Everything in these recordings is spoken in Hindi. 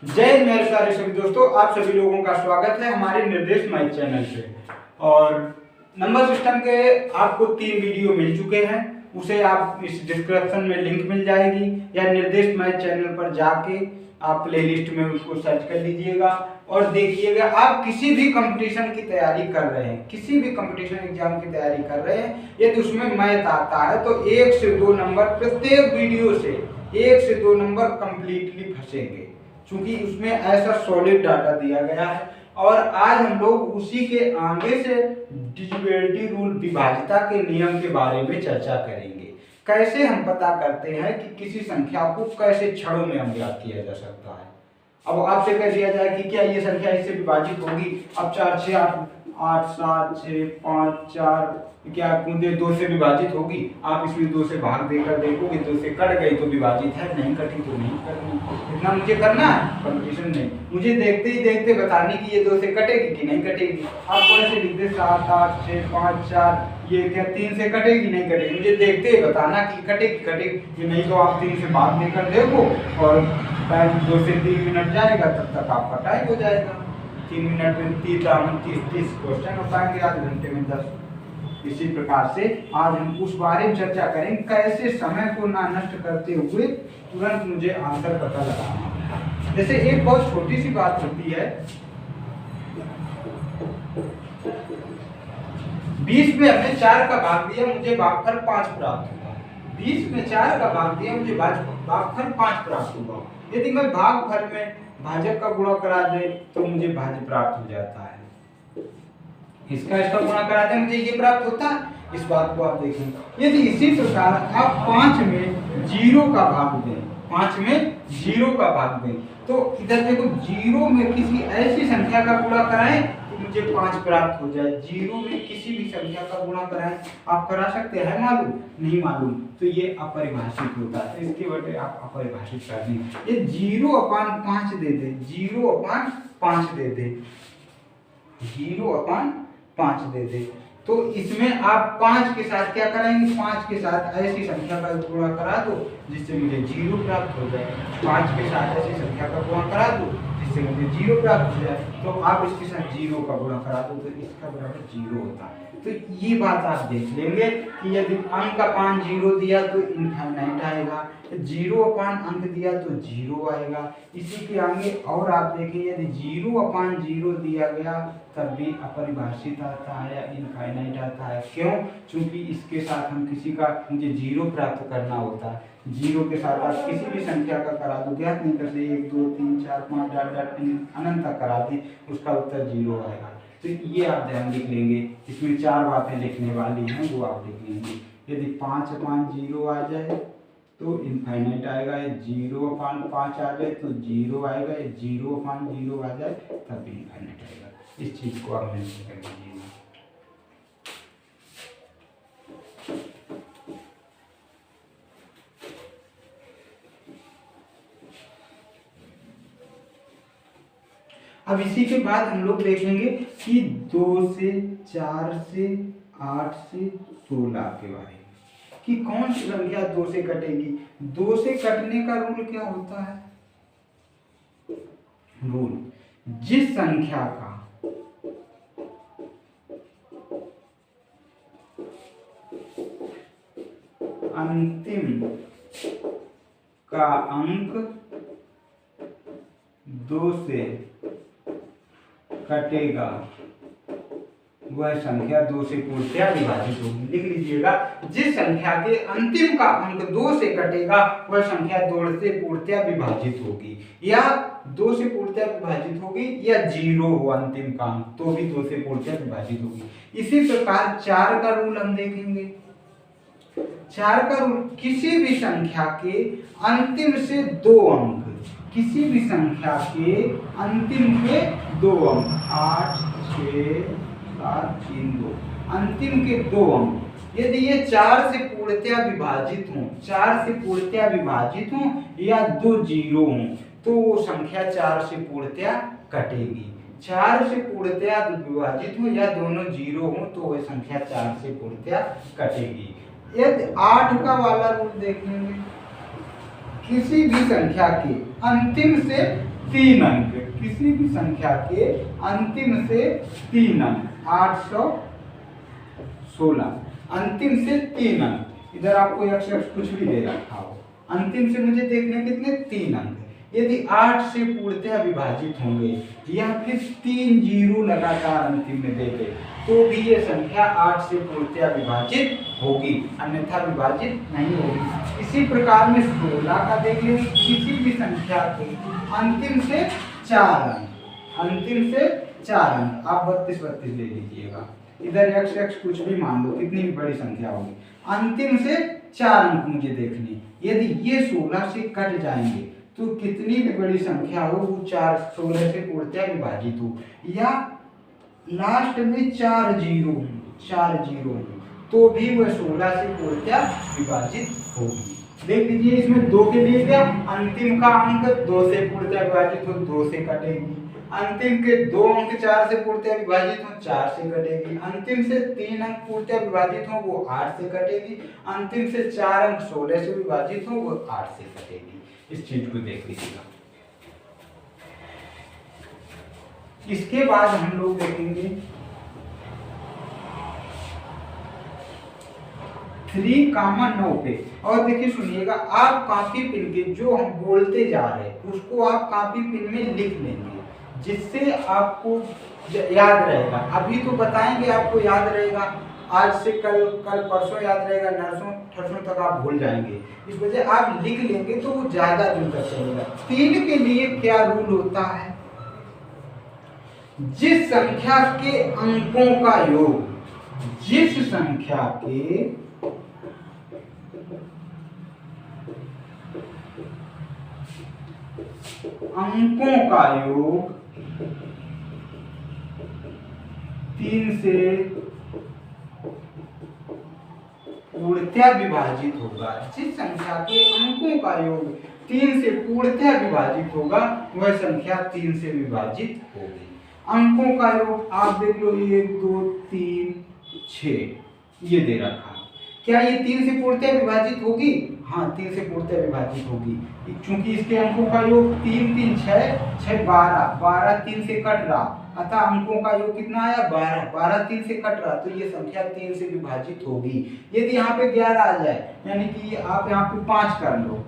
जय मेरे सारे सभी दोस्तों, आप सभी लोगों का स्वागत है हमारे निर्देश माई चैनल पे। और नंबर सिस्टम के आपको 3 वीडियो मिल चुके हैं, उसे आप इस डिस्क्रिप्शन में लिंक मिल जाएगी या निर्देश माई चैनल पर जाके आप प्लेलिस्ट में उसको सर्च कर लीजिएगा और देखिएगा। आप किसी भी कंपटीशन की तैयारी कर रहे हैं, किसी भी कंपटीशन एग्जाम की तैयारी कर रहे हैं, यदि उसमें मैथ आता है तो 1 से 2 नंबर प्रत्येक वीडियो से 1 से 2 नंबर कंप्लीटली फंसेंगे, क्योंकि उसमें ऐसा सॉलिड डाटा दिया गया है। और आज हम लोग उसी के आगे से डिविजिबिलिटी रूल, विभाज्यता के नियम के बारे में चर्चा करेंगे। कैसे हम पता करते हैं कि किसी संख्या को कैसे क्षणों में ज्ञात किया जा सकता है। अब आपसे कह दिया जाए कि क्या ये संख्या इससे विभाजित होगी, अब 4 6 8 7 6 5 4 क्या मुझे 2 से विभाजित होगी। आप इसमें 2 से भाग देकर देखोगे, 2 से कट गई तो विभाजित है, नहीं कटी तो नहीं करनी। इतना मुझे करना है, कंपटीशन नहीं। मुझे देखते ही देखते बताने की ये 2 से कटेगी कि नहीं कटेगी। आप कैसे लिखते 7 8 6 5 4, ये क्या 3 से कटेगी नहीं कटेगी। मुझे देखते ही बताना कि कटेगी कटेगी, नहीं तो आप 3 से भाग देकर देखो और 2 से 3 मिनट जाएगा, तब तक आपका टाइम हो जाएगा। 3 मिनट में 30 क्वेश्चन हो पाएंगे, आधे घंटे में 10। इसी प्रकार से आज हम उस बारे में चर्चा करेंगे, कैसे समय को ना नष्ट करते हुए तुरंत मुझे आंसर पता लगाना। जैसे एक बहुत छोटी सी बात होती है, 20 में हमने 4 का भाग दिया, मुझे भागफल 5 प्राप्त हुआ। 20 में 4 का भाग दिया, मुझे भागफल 5 प्राप्त हुआ। यदि मैं भागफल में भाजक का गुणा करा दे तो मुझे भाज्य प्राप्त हो जाता है। इसका गुणा करा दे मुझे ये प्राप्त होता है। इस बात को आप देखें। यदि इसी प्रकार आप 5 में 0 का भाग दें, 5 में 0 का भाग दें, तो इधर देखो 0 में किसी ऐसी संख्या का गुणा कराएं तो मुझे 5 प्राप्त हो जाए। 0 में किसी भी संख्या का गुणा कराएं, आप करा सकते हैं, मालूम नहीं मालूम तो ये अपरिभाषित होता है। इसके बजाय आप अपरिभाषित कर दें, ये 0/5 दे दे, 0/5 दे दे, 0/5 दे दे। तो इसमें आप 5 के साथ क्या कराएंगे, 5 के साथ ऐसी संख्या का गुणा करा दो जिससे मुझे 0 प्राप्त हो जाए। 5 के साथ ऐसी संख्या का गुणा करा दो जिससे मुझे 0 प्राप्त हो जाए। तो आप इसके साथ 0 का गुणा करा दो तो इसका बराबर 0 होता है। तो ये बात आप देख लेंगे कि यदि अंक का 5 0 दिया तो इनफाइनाइट आएगा, 0/अंक दिया तो 0 आएगा। इसी के आगे और आप देखें, यदि 0/0 दिया गया तब भी अपरिभाषित आता है या इनफाइनाइट आता है। क्यों? क्योंकि इसके साथ हम किसी का मुझे 0 प्राप्त करना होता है। 0 के साथ आप किसी भी संख्या का करा दो, ज्ञात नहीं करते, 1 2 3 4 5 डॉट अनंत तक करा दी, उसका उत्तर 0 आएगा। तो ये आप ध्यान लिख लेंगे। इसमें 4 बातें लिखने वाली हैं, वो आप लिख लेंगे। यदि 5/0 आ जाए तो इनफाइनाइट आएगा, 0/5 आ जाए तो 0 आएगा, 0/0 आ जाए तब इनफाइनाइट आएगा। इस चीज को आप मेंशन कर लीजिएगा। अब इसी के बाद हम लोग देखेंगे कि 2 से 4 से 8 से 16 के बारे में, कि कौन सी संख्या 2 से कटेगी। 2 से कटने का रूल क्या होता है? रूल, जिस संख्या का अंतिम का अंक 2 से कटेगा वह संख्या 2 से पूर्णतया विभाजित होगी। लिख लीजिएगा, जिस संख्या के अंतिम का अंक 2 से कटेगा वह संख्या 2 से पूर्णतया विभाजित होगी, या 2 से पूर्णतया विभाजित होगी, या 0 हो अंतिम का अंक तो भी 2 से पूर्णतया विभाजित होगी। इसी प्रकार 4 का रूल हम देखेंगे। 4 का रूल, किसी भी संख्या के अंतिम से 2 अंक, किसी भी संख्या के अंतिम के 2 अंक, 8 6 7 3 2, अंतिम के 2 अंक, यदि ये 4 से पूर्णतया विभाजित हों, 4 से पूर्णतया विभाजित हों या 2 0 हों तो वो संख्या 4 से पूर्णतया कटेगी। 4 से पूर्णतया विभाजित हो या दोनों 0 हों तो वह संख्या 4 से पूर्णतया कटेगी। यदि 8 का वाला रूल देखेंगे, किसी भी संख्या के अंतिम से 3 अंक, किसी भी संख्या के अंतिम से 3 अंक, 816 अंतिम से 3 अंक, इधर आपको x कुछ भी दे रखा हो, अंतिम से मुझे देखने कितने 3 अंक, यदि 8 से पूर्णतः विभाजित होंगे या फिर 3 जीरो लगातार अंतिम में देते तो भी ये संख्या 8 से पूर्णतः विभाजित होगी, अन्यथा विभाजित नहीं होगी। इसी प्रकार में 16 का देख लें, किसी भी संख्या के अंतिम से 4 अंक, अंतिम से 4 अंक, आप 32 32 ले लीजिएगा, इधर x कुछ भी मान लो, कितनी भी बड़ी संख्या होगी, अंतिम से 4 अंक मुझे देखने, यदि ये 16 से कट जाएंगे तो कितनी भी बड़ी संख्या हो वो 16 से पूर्णतः विभाजित हो, या लास्ट में 4 जीरो तो भी वह 16 से पूर्णतः विभाजित होगी। देख लीजिए, इसमें 2 के लिए क्या, अंतिम का अंक 2 से पूर्णतः विभाजित हो 2 से कटेगी, अंतिम के 2 अंक 4 से पूर्णतः विभाजित हो 4 से कटेगी, अंतिम से 3 अंक पूर्णतः विभाजित हो वो 8 से कटेगी, अंतिम से 4 अंक 16 से विभाजित हो वो 8 से कटेगी। इस चीज को देख लीजिएगा। इसके बाद हम लोग देखेंगे 3,9 पे, और देखिए सुनिएगा, आप कॉपी पेन के जो हम बोलते जा रहे हैं उसको आप कॉपी पेन में लिख लेंगे, जिससे आपको याद रहेगा। अभी तो बताएंगे आपको याद रहेगा, आज से कल परसों याद रहेगा, नरसों ठरसों तक आप भूल जाएंगे, इस वजह आप लिख लेंगे तो वो ज्यादा दिन तक चलेगा। 3 के लिए क्या रूल होता है, जिस संख्या के अंकों का योग, जिस संख्या के अंकों का योग 3 से पूर्णतः विभाजित होगा, जिस संख्या के अंकों का योग 3 से पूर्णतः विभाजित होगा वह संख्या 3 से विभाजित होगी। अंकों का योग आप देख लो, 1 2 3 6 ये दे रखा, क्या ये 3 से पूर्णतः विभाजित होगी? हाँ, 3 से पूर्णतः विभाजित होगी, क्योंकि इसके अंकों का योग 3 3 6 6 12 12 3 से कट रहा, अतः अंकों का योग कितना आया 12 12 3 से कट रहा, तो ये संख्या 3 से विभाजित होगी। यदि यहाँ पे 11 आ जाए, यानी कि आप यहाँ पे 5 कर लो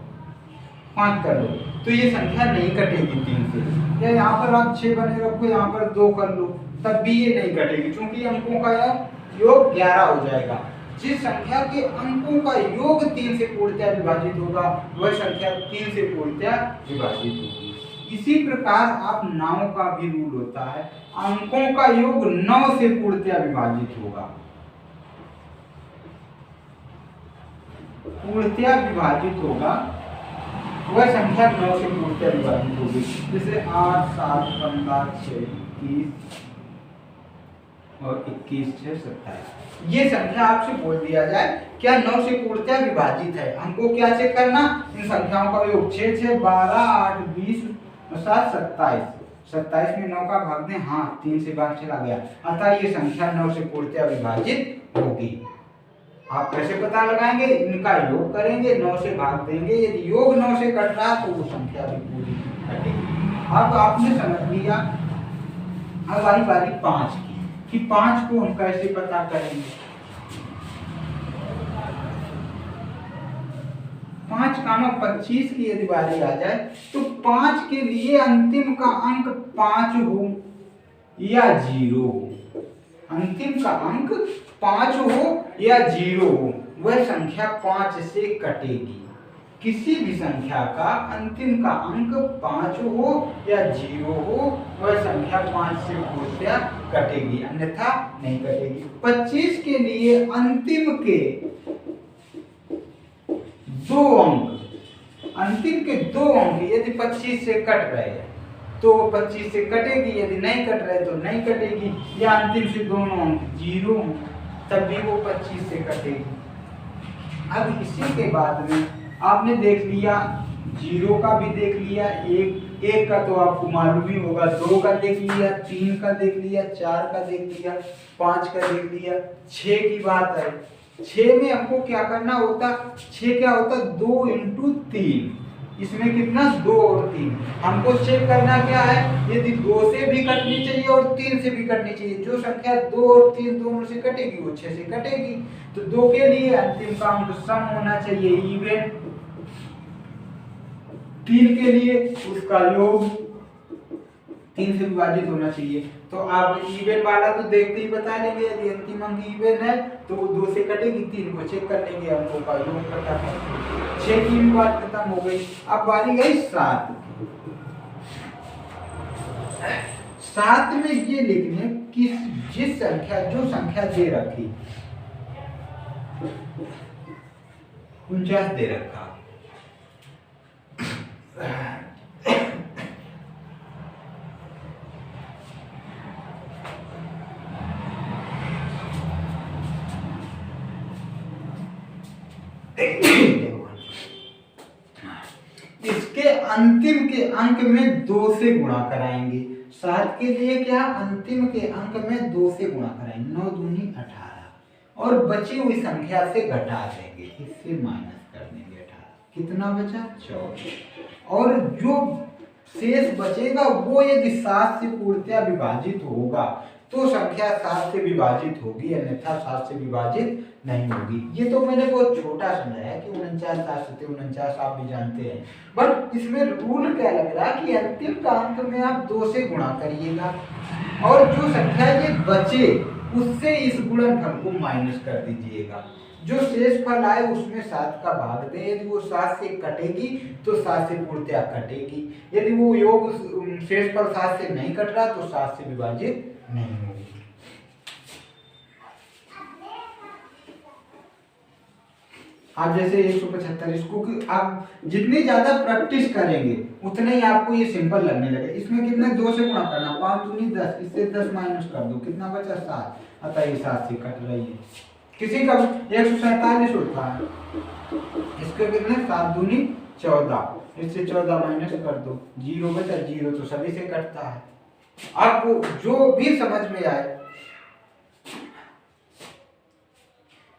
तो ये संख्या नहीं कटेगी 3 से, या यहाँ पर आप 6 बने रखो, यहाँ पर 2 कर लो, तब भी ये नहीं कटेगी, क्योंकि अंकों का योग 11 हो जाएगा। जिस संख्या के अंकों का योग 3 से पूर्णतः विभाजित होगा वह संख्या 3 से पूर्णतः विभाजित होगी। इसी प्रकार आप 9 का भी रूल होता है, अंकों का योग 9 से पूर्णतः विभाजित होगा, वह संख्या 9 से पूर्णतः विभाजित होगी। जैसे 8 7 15 6 21 और 21 6 27, ये संख्या आपसे बोल दिया जाए क्या 9 से पूर्णतः विभाजित है, हमको क्या चेक करना, इन संख्याओं का योग 6 6 12 8 20 7 27, 27 में 9 का भाग दें, हाँ 3 से भाग चला गया, अतः ये संख्या 9 से पूर्णतः विभाजित होगी। आप कैसे पता लगाएंगे, इनका योग करेंगे, 9 से भाग देंगे, यदि योग 9 से कट रहा तो वो संख्या भी पूरी कटेगी। अब आपने समझ लिया, अब आई बारी 5 की, कि 5 को हम कैसे पता करेंगे। 5,25 की यदि बारी आ जाए तो 5 के लिए अंतिम का अंक 5 हो या 0 हो, अंतिम का अंक 5 हो या 0 हो, वह संख्या 5 से कटेगी। किसी भी संख्या का अंतिम का अंक 5 हो या 0 हो वह संख्या 5 से पूर्णतः कटेगी, अन्यथा नहीं कटेगी। 25 के लिए अंतिम के 2 अंक, अंतिम के 2 अंक यदि 25 से कट रहे हैं तो 25 से कटेगी, यदि नहीं कट रहे तो नहीं कटेगी, या अंतिम से दोनों अंक 0 तब भी वो 25 से कटेगी। अब इसी के बाद में आपने देख लिया, 0 का भी देख लिया, एक का तो आपको मालूम ही होगा, 2 का देख लिया, 3 का देख लिया, 4 का देख लिया, 5 का देख लिया, 6 की बात है। 6 में हमको क्या करना होता, 6 क्या होता 2 × 3, इसमें कितना 2 और 3। हमको चेक करना क्या है, यदि 2 से भी कटनी चाहिए और 3 से भी कटनी चाहिए। जो संख्या 2 और 3 दोनों से कटेगी वो 6 से कटेगी। तो 2 के लिए अंतिम का अंक सम होना चाहिए इवन, 3 के लिए उसका योग 3 से विभाजित होना चाहिए। तो आप इवन वाला तो देखते ही बता लेंगे, यदि अंतिम अंक इवन है तो वो 2 से कटेगी, 3 को चेक कर लेंगे, अंकों का योग पता है। 6 की भी बात खत्म हो गई। अब बारी गई 7। 7 में ये लिखने कि जिस संख्या जो संख्या दे रखी 49 दे रखा, इसके अंतिम के अंक में 2 से गुणा कराएंगे। 7 के लिए क्या, अंतिम के अंक में 2 से गुणा कराएंगे, 9 दूनी 18 और बची हुई संख्या से घटा देंगे, इससे माइनस कर देंगे 18। कितना बचा, 14। और जो शेष बचेगा वो यदि 7 से पूर्णतया विभाजित होगा तो संख्या 7 से विभाजित होगी, अन्यथा 7 से विभाजित नहीं होगी। ये तो मैंने बहुत छोटा समझाया कि 49 7 49 आप भी जानते हैं, बट इसमें रूल क्या लग रहा है कि अंतिम का अंक में आप 2 से गुणा करिएगा और जो संख्या ये बचे उससे इस गुणनफल को माइनस कर दीजिएगा। जो शेष फल आए उसमें 7 का भाग दें, यदि वो 7 से कटेगी तो 7 से पूर्णतया कटेगी, यदि वो योग शेष फल 7 से नहीं कट रहा तो 7 से विभाजित नहीं होगी। आप जैसे 175, इसको आप जितनी ज्यादा प्रैक्टिस करेंगे उतने ही आपको ये सिंपल लगने लगे। इसमें कितने 2 से गुणा करना, 5 दूनी 10, इससे 10 माइनस कर दो, कितना बचा 7, अतः ये 7 से कट रही है। किसी का 147 होता है, इसके कितने 7 दूनी 14, इससे 14 माइनस कर दो, 0 बचा, 0 तो सभी से कटता है। आपको जो भी समझ में आए,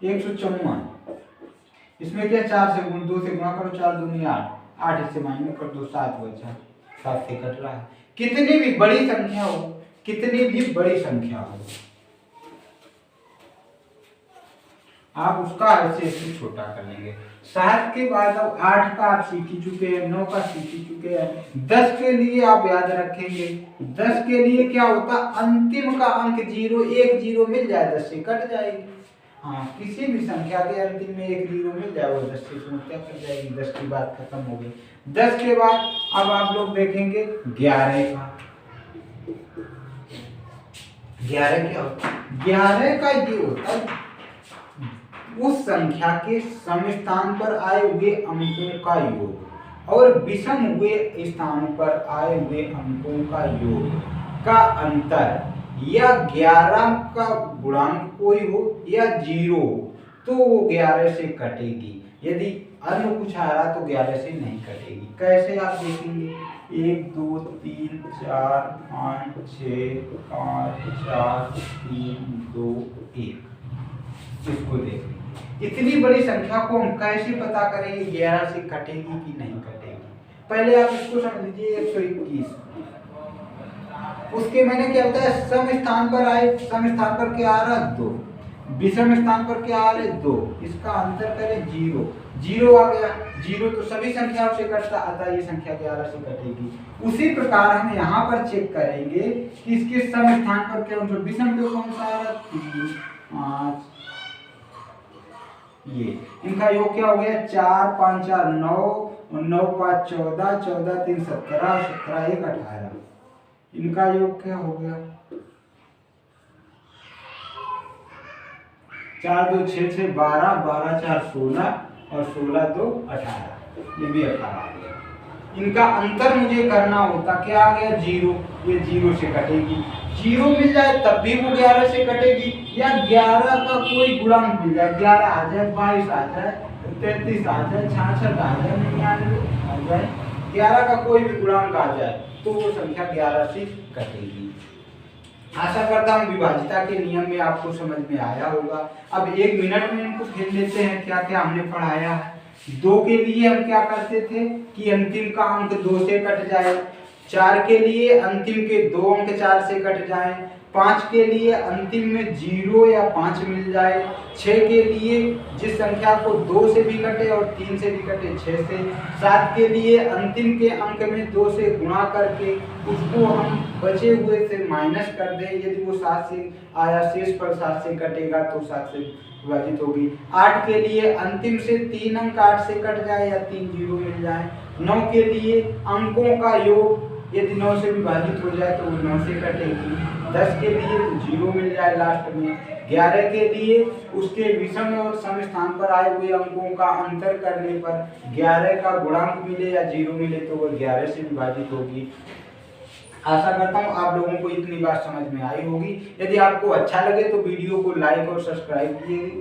154, इसमें क्या 4 से 2 से गुणा करो, 4 दूनी 8, 8 इससे माइनस कर दो, 7 बचा, 7 से कट रहा है। कितनी भी बड़ी संख्या हो, कितनी भी बड़ी संख्या हो, आप उसका ऐसे छोटा कर लेंगे। 7 के बाद अब 8 का आप सीख ही चुके हैं, 9 का सीख ही चुके हैं। 10 के लिए आप याद रखेंगे, 10 के लिए क्या होता, अंतिम का अंक 0, 1 0 मिल जाए 10 से कट जाएगी। हाँ, किसी भी संख्या के अंतिम में 1 0 मिल जाए वो 10 से पूर्णतया कट जाएगी। 10 की बात खत्म हो गई। 10 के बाद अब आप लोग देखेंगे 11 का। 11 क्या होता है, 11 का ये होता है उस संख्या के सम स्थान पर आए हुए अंकों का योग और विषम हुए स्थान पर आए हुए अंकों का योग का अंतर, या 11 का गुणांक कोई हो या 0 तो वो 11 से कटेगी। यदि अन्य कुछ आ रहा तो 11 से नहीं कटेगी। कैसे आप देखेंगे, 1 2 3 4 5 6 5 4 3 2 1, इसको देखेंगे। इतनी बड़ी संख्या को हम कैसे पता करेंगे 11 से कटेगी कि नहीं कटेगी। पहले आप इसको समझ लीजिए, 121, उसके मैंने क्या बताया, सम स्थान पर आए, सम स्थान पर क्या आ रहा 2, विषम स्थान पर क्या आ रहे 2, इसका अंतर करें 0, 0 आ गया, 0 तो सभी संख्याओं से कटता, अतः ये संख्या 11 से कटेगी। उसी प्रकार हम यहाँ पर चेक करेंगे कि इसके सम स्थान पर क्या, विषम पे कौन सा आ रहा 3 5, ये इनका योग क्या हो गया, 4 5 4 9, 9 5 14, 14 3 17, 17 1 18, इनका योग क्या हो गया, 4 2 6 6 12, 12 4 16 और 16 2 18, ये भी 18 आ गया। इनका अंतर मुझे करना होता, क्या आ गया 0, ये 0 से कटेगी, 0 मिल जाए तब भी वो 11 से कटेगी, या 11 का कोई गुणांक मिल जाए, 11 आ जाए, 22 आ जाए, 33 आ जाए, 66 आ जाए, 99 आ जाए, 11 का कोई भी गुणांक आ जाए तो वो संख्या 11 से कटेगी। आशा करता हूँ विभाजिता के नियम में आपको समझ में आया होगा। अब 1 मिनट में इनको खेल लेते हैं क्या क्या हमने पढ़ाया है। 2 के लिए हम क्या करते थे कि अंतिम का अंक 2 से कट जाए, 4 के लिए अंतिम के 2 अंक 4 से कट जाए, 5 के लिए अंतिम में 0 या 5 मिल जाए, 6 के लिए जिस संख्या को 2 से भी कटे और 3 से भी कटे 6 से, 7 के लिए अंतिम के अंक में 2 से गुणा करके उसको हम बचे हुए से माइनस कर दें, यदि वो 7 से आया शेष पर 7 से कटेगा तो 7 से विभाजित होगी। 8 के लिए अंतिम से 3 अंक 8 से कट जाए या 3 जीरो मिल जाए। 9 के लिए अंकों का योग यदि 9 से विभाजित हो जाए तो वो 9 से कटेगी। 10 के लिए तो 0 मिल जाए लास्ट में। 11 के लिए उसके विषम और सम स्थान पर आए हुए अंकों का अंतर करने पर 11 का गुणांक मिले या 0 मिले तो वो 11 से विभाजित होगी। आशा करता हूँ आप लोगों को इतनी बात समझ में आई होगी। यदि आपको अच्छा लगे तो वीडियो को लाइक और सब्सक्राइब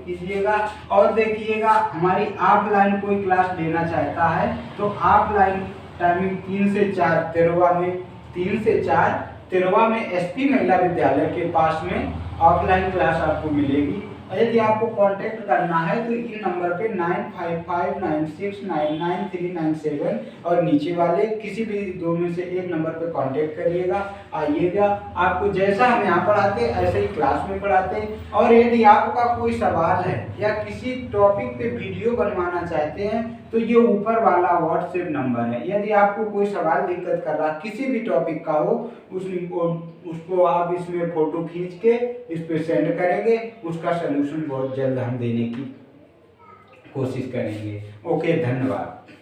कीजिएगा और देखिएगा हमारी ऑफलाइन कोई क्लास लेना चाहता है तो ऑफलाइन टाइमिंग 3 से 4 तिरवा में 3 से 4 तिरवा में एसपी महिला विद्यालय के पास में ऑफलाइन क्लास आपको मिलेगी। और यदि आपको कांटेक्ट करना है तो इन नंबर पे 9559699397 और नीचे वाले किसी भी दो में से एक नंबर पे कांटेक्ट करिएगा। आइएगा, आपको जैसा हम यहाँ पढ़ाते हैं ऐसे ही क्लास में पढ़ाते हैं। और यदि आपका कोई सवाल है या किसी टॉपिक पे वीडियो बनवाना चाहते हैं तो ये ऊपर वाला व्हाट्सएप नंबर है। यदि आपको कोई सवाल दिक्कत कर रहा किसी भी टॉपिक का हो उसको आप इसमें फोटो खींच के इस पे सेंड करेंगे, उसका सलूशन बहुत जल्द हम देने की कोशिश करेंगे। ओके, धन्यवाद।